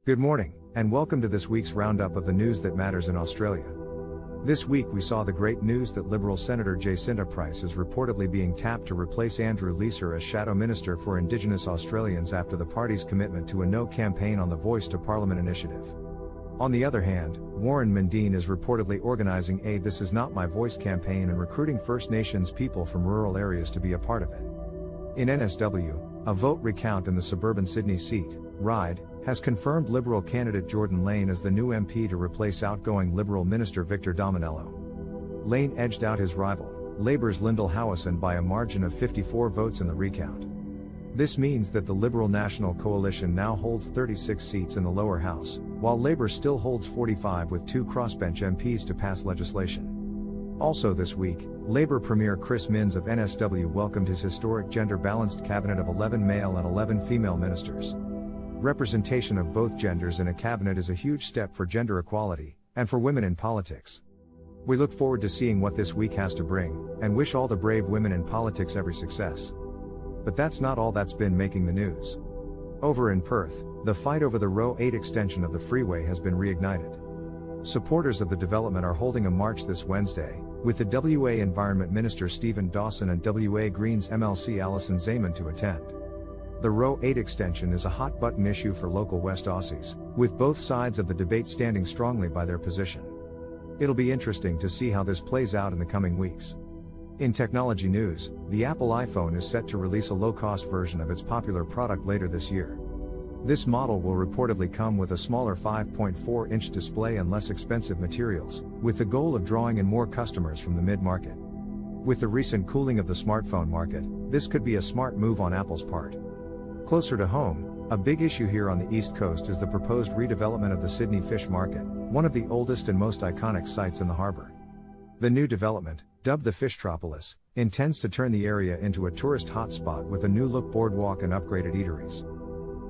Good morning, and welcome to this week's roundup of the news that matters in Australia. This week we saw the great news that Liberal Senator Jacinta Price is reportedly being tapped to replace Andrew Leeser as Shadow Minister for Indigenous Australians after the party's commitment to a no campaign on the Voice to Parliament initiative. On the other hand, Warren Mundine is reportedly organizing a This Is Not My Voice campaign and recruiting First Nations people from rural areas to be a part of it. In NSW, a vote recount in the suburban Sydney seat, Ryde, has confirmed Liberal candidate Jordan Lane as the new MP to replace outgoing Liberal Minister Victor Dominello. Lane edged out his rival, Labor's Lyndall Howison by a margin of 54 votes in the recount. This means that the Liberal National Coalition now holds 36 seats in the lower house, while Labor still holds 45 with 2 crossbench MPs to pass legislation. Also this week, Labor Premier Chris Minns of NSW welcomed his historic gender-balanced cabinet of 11 male and 11 female ministers. Representation of both genders in a cabinet is a huge step for gender equality, and for women in politics. We look forward to seeing what this week has to bring, and wish all the brave women in politics every success. But that's not all that's been making the news. Over in Perth, the fight over the Row 8 extension of the freeway has been reignited. Supporters of the development are holding a march this Wednesday, with the WA Environment Minister Stephen Dawson and WA Greens MLC Alison Zayman to attend. The Row 8 extension is a hot-button issue for local West Aussies, with both sides of the debate standing strongly by their position. It'll be interesting to see how this plays out in the coming weeks. In technology news, the Apple iPhone is set to release a low-cost version of its popular product later this year. This model will reportedly come with a smaller 5.4-inch display and less expensive materials, with the goal of drawing in more customers from the mid-market. With the recent cooling of the smartphone market, this could be a smart move on Apple's part. Closer to home, a big issue here on the East Coast is the proposed redevelopment of the Sydney Fish Market, one of the oldest and most iconic sites in the harbour. The new development, dubbed the Fishtropolis, intends to turn the area into a tourist hotspot with a new-look boardwalk and upgraded eateries.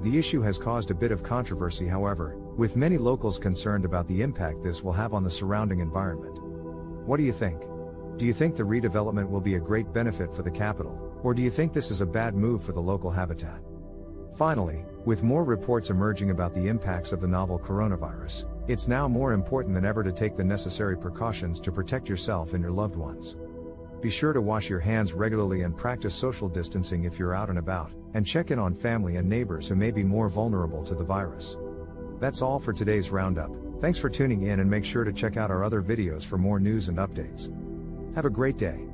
The issue has caused a bit of controversy, however, with many locals concerned about the impact this will have on the surrounding environment. What do you think? Do you think the redevelopment will be a great benefit for the capital, or do you think this is a bad move for the local habitat? Finally, with more reports emerging about the impacts of the novel coronavirus, it's now more important than ever to take the necessary precautions to protect yourself and your loved ones. Be sure to wash your hands regularly and practice social distancing if you're out and about, and check in on family and neighbors who may be more vulnerable to the virus. That's all for today's roundup. Thanks for tuning in, and make sure to check out our other videos for more news and updates. Have a great day.